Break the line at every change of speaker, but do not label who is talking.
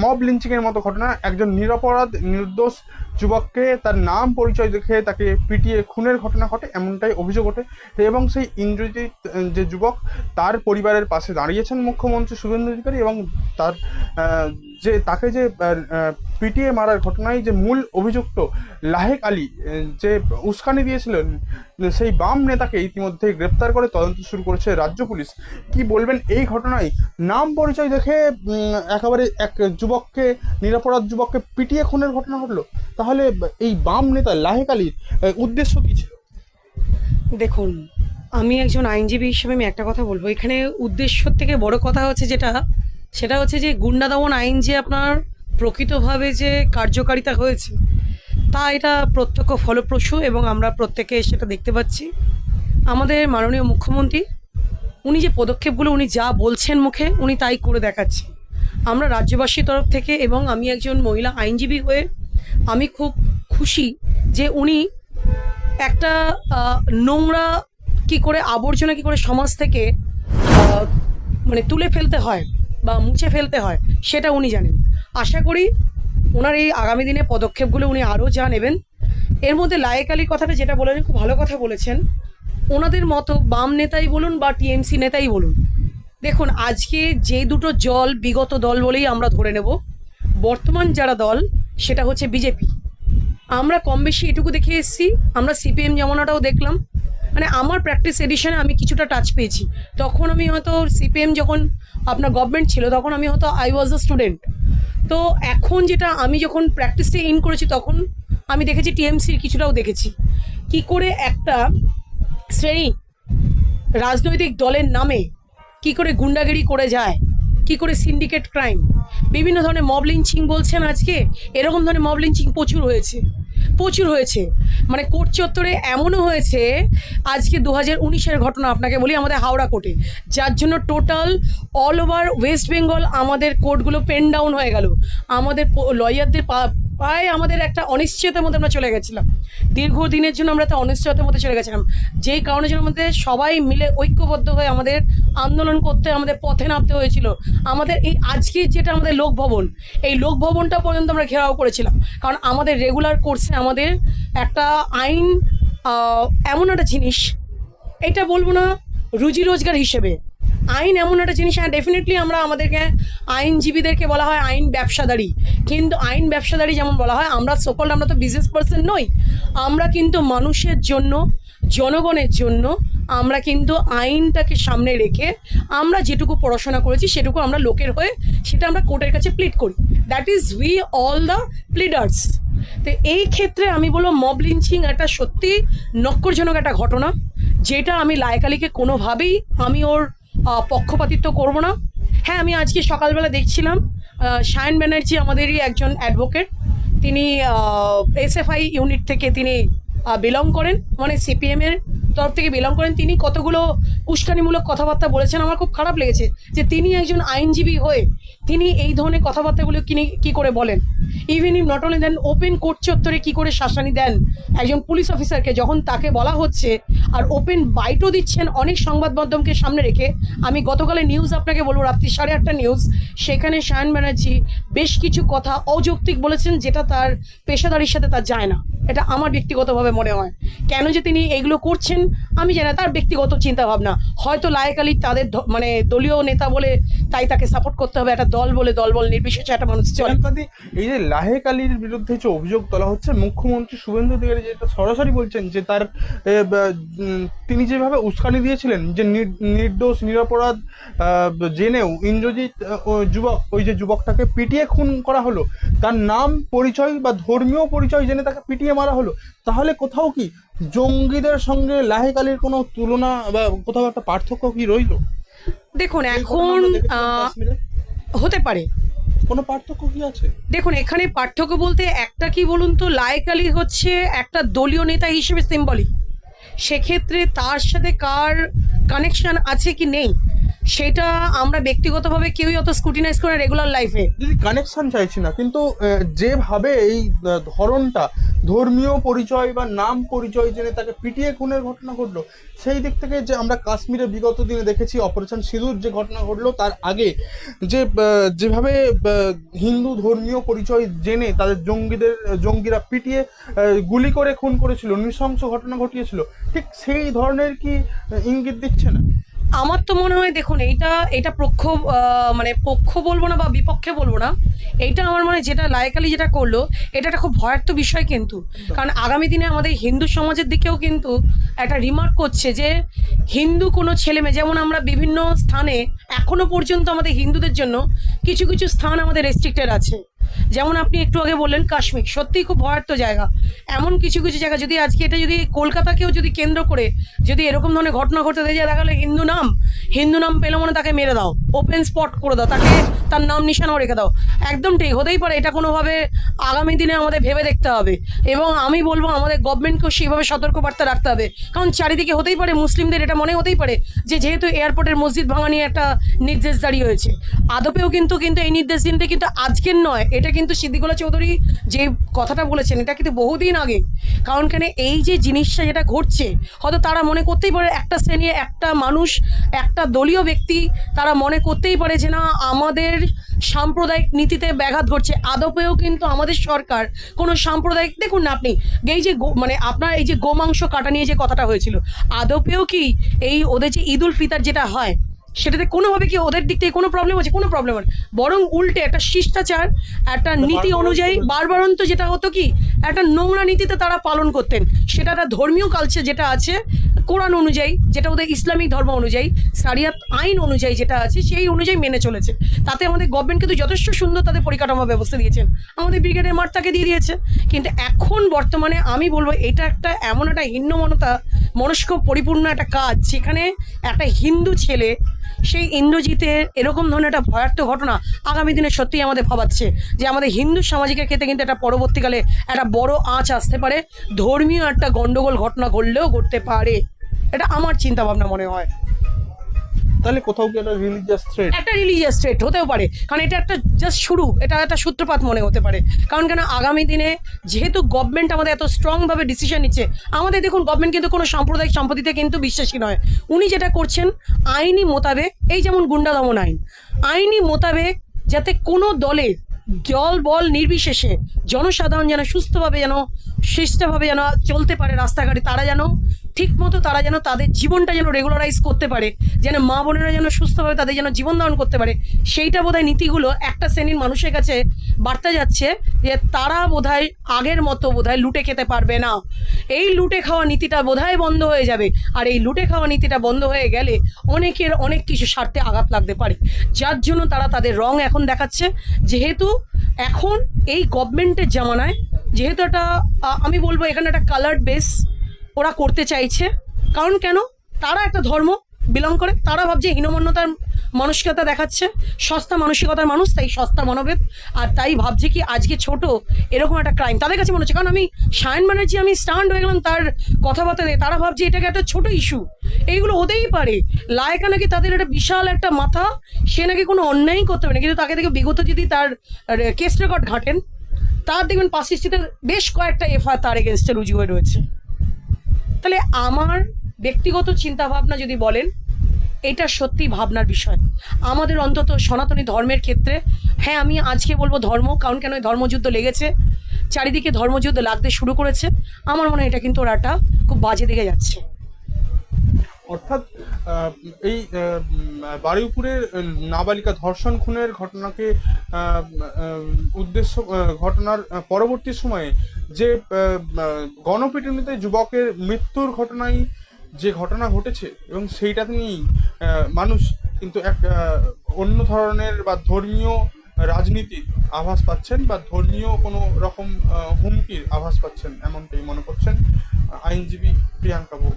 Mob লিঞ্চিংয়ের মতো ঘটনা, একজন নিরপরাধ নির্দোষ যুবককে তার নাম পরিচয় দেখে তাকে পিটিয়ে খুনের ঘটনা ঘটে, এমনটাই অভিযোগ ওঠে। এবং সেই ইন্দ্রজিৎ যে যুবক, তার পরিবারের পাশে দাঁড়িয়েছেন মুখ্যমন্ত্রী শুভেন্দু অধিকারী, এবং তার যে তাকে যে পিটিয়ে মারার ঘটনায় যে মূল অভিযুক্ত লাহেক আলী যে উস্কানি দিয়েছিলেন, সেই বাম নেতাকে ইতিমধ্যে গ্রেপ্তার করে তদন্ত শুরু করেছে রাজ্য পুলিশ। কি বলবেন এই ঘটনায়? নাম পরিচয় দেখে একেবারে এক যুবককে, নিরপরাধ যুবককে পিটিয়ে খুনের ঘটনা ঘটলো। তাহলে এই বাম নেতা লাহেক আলীর উদ্দেশ্য কী ছিল?
দেখুন, আমি একজন আইনজীবী হিসেবে আমি একটা কথা বলবো, এখানে উদ্দেশ্যর থেকে বড় কথা হচ্ছে সেটা হচ্ছে যে গুন্ডা দমন আইন যে আপনার প্রকৃতভাবে যে কার্যকারিতা হয়েছে, তা এটা প্রত্যক্ষ ফলপ্রসূ এবং আমরা প্রত্যেকে সেটা দেখতে পাচ্ছি। আমাদের মাননীয় মুখ্যমন্ত্রী উনি যে পদক্ষেপগুলো উনি যা বলছেন মুখে, উনি তাই করে দেখাচ্ছেন। আমরা রাজ্যবাসীর তরফ থেকে এবং আমি একজন মহিলা আইনজীবী হয়ে আমি খুব খুশি যে উনি একটা নোংরা কি করে, আবর্জনা কি করে সমাজ থেকে মানে তুলে ফেলতে হয় বা মুছে ফেলতে হয় সেটা উনি জানেন। আশা করি ওনার এই আগামী দিনে পদক্ষেপগুলো উনি আরও যা নেবেন। এর মধ্যে লায়েক আলীর কথাটা যেটা বলেছেন, খুব ভালো কথা বলেছেন। ওনাদের মতো বাম নেতাই বলুন বা টিএমসি নেতাই বলুন, দেখুন আজকে যে দুটো দল বিগত দল বলেই আমরা ধরে নেব, বর্তমান যারা দল সেটা হচ্ছে বিজেপি। আমরা কম বেশি এটুকু দেখে এসেছি, আমরা সিপিএম যেমনটাও দেখলাম। মানে আমার প্র্যাকটিস এডিশনে আমি কিছুটা টাচ পেয়েছি। তখন আমি হয়তো সিপিএম যখন আপনার গভর্নমেন্ট ছিল, তখন আমি হয়তো আই ওয়াজ আ স্টুডেন্ট। তো এখন যেটা আমি যখন প্র্যাকটিসে ইন করেছি, তখন আমি দেখেছি টিএমসির কিছুটাও দেখেছি কি করে একটা শ্রেণী রাজনৈতিক দলের নামে কি করে গুন্ডাগিরি করে যায়, কি করে সিন্ডিকেট ক্রাইম, বিভিন্ন ধরনের মব লিঞ্চিং বলছেন আজকে, এরকম ধরনের মব লিঞ্চিং প্রচুর হয়েছে। মানে কোর্ট চত্বরে এমনও হয়েছে, আজকে 2019-এর ঘটনা আপনাকে বলি, আমাদের হাওড়া কোর্টে, যার জন্য total all over West Bengal আমাদের কোর্টগুলো পেন ডাউন হয়ে গেল। আমাদের লয়ারদের প্রায় আমাদের একটা অনিশ্চয়তার মধ্যে আমরা চলে গেছিলাম, দীর্ঘদিনের জন্য আমরা একটা অনিশ্চয়তার মধ্যে চলে গেছিলাম, যেই কারণের জন্য আমাদের সবাই মিলে ঐক্যবদ্ধ হয়ে আমাদের আন্দোলন করতে, আমাদের পথে নামতে হয়েছিল। আমাদের এই আজকে যেটা আমাদের লোকভবন, এই লোকভবনটা পর্যন্ত আমরা ঘেরাও করেছিলাম, কারণ আমাদের রেগুলার কোর্সে আমাদের একটা আইন এমন একটা জিনিস, এটা বলবো না রুজি রোজগার হিসেবে, আইন এমন একটা জিনিস। হ্যাঁ, ডেফিনেটলি আমরা আমাদেরকে আইনজীবীদেরকে বলা হয় আইন ব্যবসাদারি, কিন্তু আইন ব্যবসাদারি যেমন বলা হয়, আমরা আমরা তো বিজনেস পার্সন নই, আমরা কিন্তু মানুষের জন্য, জনগণের জন্য আমরা কিন্তু আইনটাকে সামনে রেখে আমরা যেটুকু পড়াশোনা করেছি সেটুকু আমরা লোকের হয়ে সেটা আমরা কোর্টের কাছে প্লিড করি। That is we all the pleaders. তো এই ক্ষেত্রে আমি বলবো মব লিঞ্চিং একটা সত্যি নক্করজনক একটা ঘটনা, যেটা আমি লায়েক আলীকে কোনোভাবেই আমি ওর পক্ষপাতিত্ব করব না। হ্যাঁ, আমি আজকে সকালবেলা দেখছিলাম সায়ন ব্যানার্জি আমাদেরই একজন অ্যাডভোকেট, তিনি এসএফআই ইউনিট থেকে তিনি বিলং করেন, মানে সিপিএমের তরফ থেকে বিলং করেন। তিনি কতগুলো উস্কানিমূলক কথাবার্তা বলেছেন, আমার খুব খারাপ লেগেছে যে তিনি একজন আইনজীবী হয়ে তিনি এই ধরনের কথাবার্তাগুলো কী করে বলেন। Even if not only then, open court চত্বরে কী করে শাসানি দেন একজন পুলিশ অফিসারকে, যখন তাকে বলা হচ্ছে, আর ওপেন বাইটও দিচ্ছেন অনেক সংবাদ মাধ্যমকে সামনে রেখে। আমি গতকালের নিউজ আপনাকে বলবো, রাত্রি 8:30 নিউজ, সেখানে সায়ন ব্যানার্জি বেশ কিছু কথা অযৌক্তিক বলেছেন, যেটা তার পেশাদারির সাথে তার যায় না। এটা আমার ব্যক্তিগতভাবে মনে হয়, কেন যে তিনি এইগুলো করছেন আমি জানি না, তার ব্যক্তিগত চিন্তাভাবনা। হয়তো লায়েক আলী তাদের মানে দলীয় নেতা বলে তাই তাকে সাপোর্ট করতে হবে, একটা দল বল নির্বিশেষে একটা মানুষ চলে।
এই যে লাহেক আলীর বিরুদ্ধে যে অভিযোগ তোলা হচ্ছে, মুখ্যমন্ত্রী শুভেন্দু অধিকারী যেটা সরাসরি বলছেন যে তার তিনি যেভাবে উস্কানি দিয়েছিলেন, যে নির্দোষ নিরপরাধ জেনেও ইন্দ্রজিৎ যুবক, ওই যে যুবকটাকে পিটিয়ে খুন করা হলো, তার নাম পরিচয় বা ধর্মীয় পরিচয় জেনে তাকে পিটিয়ে মারা হলো, তাহলে কোথাও কি জঙ্গিদের সঙ্গে লাহেক আলীর কোনো তুলনা বা কোথাও একটা পার্থক্য কি রইল?
দেখুন, এখন হতে পারে,
কোনো পার্থক্য কি আছে?
দেখুন, এখানে পার্থক্য বলতে একটা কি বলুন তো, লায়েক আলী হচ্ছে একটা দলীয় নেতা হিসেবে সিম্বলিক, সেক্ষেত্রে তার সাথে কার কানেকশন আছে কি নেই সেটা আমরা ব্যক্তিগতভাবে কেউই অত স্ক্রুটিনাইজ করে রেগুলার লাইফে।
যদি কানেকশন চাইছি না, কিন্তু যেভাবে এই ধরনটা ধর্মীয় পরিচয় বা নাম পরিচয় জেনে তাকে পিটিয়ে খুনের ঘটনা ঘটলো, সেই দিক থেকে যে আমরা কাশ্মীরে বিগত দিনে দেখেছি অপারেশন সিঁদুর যে ঘটনা ঘটলো, তার আগে যে যেভাবে হিন্দু ধর্মীয় পরিচয় জেনে তাদের জঙ্গিরা পিটিয়ে গুলি করে খুন করেছিল, নৃশংস ঘটনা ঘটিয়েছিল, ঠিক সেই ধরনের কি ইঙ্গিত দিচ্ছে না?
আমার তো মনে হয় দেখুন, এটা মানে পক্ষ বলবো না বা বিপক্ষে বলবো না, এইটা আমার মনে হয় যেটা লায়েক আলী যেটা করলো, এটা একটা খুব ভয়ার্থ বিষয়। কিন্তু কারণ আগামী দিনে আমাদের হিন্দু সমাজের দিকেও কিন্তু একটা রিমার্ক করছে যে হিন্দু কোনো ছেলে মেয়ে, যেমন আমরা বিভিন্ন স্থানে এখনো পর্যন্ত আমাদের হিন্দুদের জন্য কিছু কিছু স্থান আমাদের রেস্ট্রিক্টেড আছে। যেমন আপনি একটু আগে বললেন কাশ্মীর, সত্যিই খুব ভয়ার্থ জায়গা। এমন কিছু কিছু জায়গা যদি আজকে এটা যদি কলকাতাকেও যদি কেন্দ্র করে যদি এরকম ধরনের ঘটনা ঘটতে দেয়, দেখা গেলো হিন্দু নাম পেলো মানে তাকে মেরে দাও, ওপেন স্পট করে দাও, তাকে তার নাম নিশানাও রেখে দাও, একদম ঠিক হতেই পারে। এটা কোনোভাবে আগামী দিনে আমাদের ভেবে দেখতে হবে, এবং আমি বলবো আমাদের গভর্নমেন্টকেও সেইভাবে সতর্কবার্তা রাখতে হবে। কারণ চারিদিকে হতেই পারে মুসলিমদের এটা মনে হতেই পারে যে যেহেতু এয়ারপোর্টের মসজিদ ভাঙা নিয়ে একটা নির্দেশ জারি হয়েছে, আদপেও কিন্তু এই নির্দেশ দিনটা কিন্তু আজকের নয়, এটা কিন্তু সিদ্দিকুল্লাহ চৌধুরী যে কথাটা বলেছেন এটা কিন্তু বহুদিন আগে। কারণ কেন এই যে জিনিসটা যেটা ঘটছে, হয়তো তারা মনে করতেই পারে, একটা শ্রেণী, একটা মানুষ, একটা দলীয় ব্যক্তি, তারা মনে করতেই পারে যে না আমাদের সাম্প্রদায়িক নীতিতে ব্যাঘাত ঘটছে। আদপেও কিন্তু আমাদের সরকার কোনো সাম্প্রদায়িক, দেখুন না আপনি এই যে মানে আপনার এই যে গোমাংস কাটা নিয়ে যে কথাটা হয়েছিল, আদপেও কি এই ওদের যে ঈদ উল ফিতর যেটা হয় সেটাতে কোনোভাবে কি ওদের দিক থেকে কোনো প্রবলেম হচ্ছে? কোনো প্রবলেম হয়, বরং উল্টে একটা শিষ্টাচার, একটা নীতি অনুযায়ী বারবারন্ত যেটা হতো কি একটা নোংরা নীতিতে তারা পালন করতেন, সেটা একটা ধর্মীয় কালচার যেটা আছে কোরআন অনুযায়ী, যেটা ওদের ইসলামিক ধর্ম অনুযায়ী, সারিয়াত আইন অনুযায়ী যেটা আছে সেই অনুযায়ী মেনে চলেছে। তাতে আমাদের গভর্নমেন্ট কিন্তু যথেষ্ট সুন্দর তাদের পরিকাঠামো ব্যবস্থা দিয়েছেন, আমাদের ব্রিগেডের মাঠ তাকে দিয়ে দিয়েছে। কিন্তু এখন বর্তমানে আমি বলবো এটা একটা এমন একটা হীনমন্যতা মনস্ক পরিপূর্ণ একটা কাজ, যেখানে একটা হিন্দু ছেলে সেই ইন্দ্রজিতের এরকম ধরনের একটা ভয়ার্থ ঘটনা আগামী দিনে সত্যিই আমাদের ভাবাচ্ছে যে আমাদের হিন্দু সামাজিকের ক্ষেত্রে কিন্তু একটা পরবর্তীকালে একটা বড় আঁচ আসতে পারে, ধর্মীয় একটা গন্ডগোল ঘটনা ঘটলেও ঘটতে পারে, এটা আমার চিন্তা ভাবনা মনে হয়।
তাহলে কোথাও কি একটা
রিলিজিয়াস থ্রেট হতেও পারে, কারণ এটা একটা জাস্ট শুরু, এটা একটা সূত্রপাত মনে হতে পারে। কারণ কেন আগামী দিনে যেহেতু গভর্নমেন্ট আমাদের এত স্ট্রংভাবে ডিসিশন নিচ্ছে, আমাদের দেখুন গভর্নমেন্ট কিন্তু কোনো সাম্প্রদায়িক সম্পত্তিতে কিন্তু বিশ্বাসী নয়। উনি যেটা করছেন আইনি মোতাবেক, এই যেমন গুন্ডা দমন আইনি মোতাবেক, যাতে কোনো দলের দল বল নির্বিশেষে জনসাধারণ যেন সুস্থভাবে যেন সুষ্ঠুভাবে যেন চলতে পারে রাস্তাঘাটে, তারা যেন ঠিক মতো তারা যেন তাদের জীবনটা যেন রেগুলারাইজ করতে পারে, যেন মা বোনেরা যেন সুস্থভাবে তাদের যেন জীবন ধারণ করতে পারে, সেইটা বোধহয় নীতিগুলো একটা শ্রেণীর মানুষের কাছে বার্তা যাচ্ছে যে তারা বোধহয় আগের মতো বোধহয় লুটে খেতে পারবে না। এই লুটে খাওয়া নীতিটা বোধহয় বন্ধ হয়ে যাবে, আর এই লুটে খাওয়া নীতিটা বন্ধ হয়ে গেলে অনেকের অনেক কিছু স্বার্থে আঘাত লাগতে পারে, যার জন্য তারা তাদের রং এখন দেখাচ্ছে। যেহেতু এখন এই গভর্নমেন্টের জামানায় যেহেতু একটা আমি বলবো এখানে একটা কালার্ড বেস ওরা করতে চাইছে, কারণ কেন তারা একটা ধর্ম বিলং করে, তারা ভাবছে হীনমন্যতার মানসিকতা দেখাচ্ছে, সস্তা মানসিকতার মানুষ, তাই সস্তা মনোভেদ, আর তাই ভাবছে কি আজকে ছোট এরকম একটা ক্রাইম তাদের কাছে মনে হচ্ছে। কারণ আমি সায়ন ব্যানার্জি আমি স্ট্যান্ড হয়ে গেলাম তার কথাবার্তা দিয়ে, তারা ভাবছে এটাকে একটা ছোট ইস্যু, এইগুলো হতেই পারে। লায়কা নাকি তাদের একটা বিশাল একটা মাথা, সে নাকি কোনো অন্যায় করতে পারে না, কিন্তু তাকে দেখে বিগত যদি তার কেস রেকর্ড ঘাটেন, তার দেখবেন পাশিস্তিতে বেশ কয়েকটা এফআইআর তার এগেনস্টে রুজু হয়ে রয়েছে। তাহলে আমার ব্যক্তিগত চিন্তাভাবনা যদি বলেন, এটা সত্যি ভাবনার বিষয় আমাদের, অন্তত সনাতনী ধর্মের ক্ষেত্রে। হ্যাঁ, আমি আজকে বলবো ধর্ম, কারণ কেন ধর্মযুদ্ধ লেগেছে, চারিদিকে ধর্মযুদ্ধ লাগতে শুরু করেছে, আমার মনে হয় এটা কিন্তু ওরা একটা খুব বাজে দিকে যাচ্ছে।
অর্থাৎ এই বারুইপুরের নাবালিকা ধর্ষণ খুনের ঘটনাকে উদ্দেশ্য ঘটনার পরবর্তী সময়ে যে গণপিটুনিতে যুবকের মৃত্যুর ঘটনায় যে ঘটনা ঘটেছে, এবং সেইটা নিয়েই মানুষ কিন্তু এক অন্য ধরনের বা ধর্মীয় রাজনীতির আভাস পাচ্ছেন, বা ধর্মীয় কোনো রকম হুমকির আভাস পাচ্ছেন, এমনটাই মনে করছেন আইনজীবী প্রিয়াঙ্কা বৌ।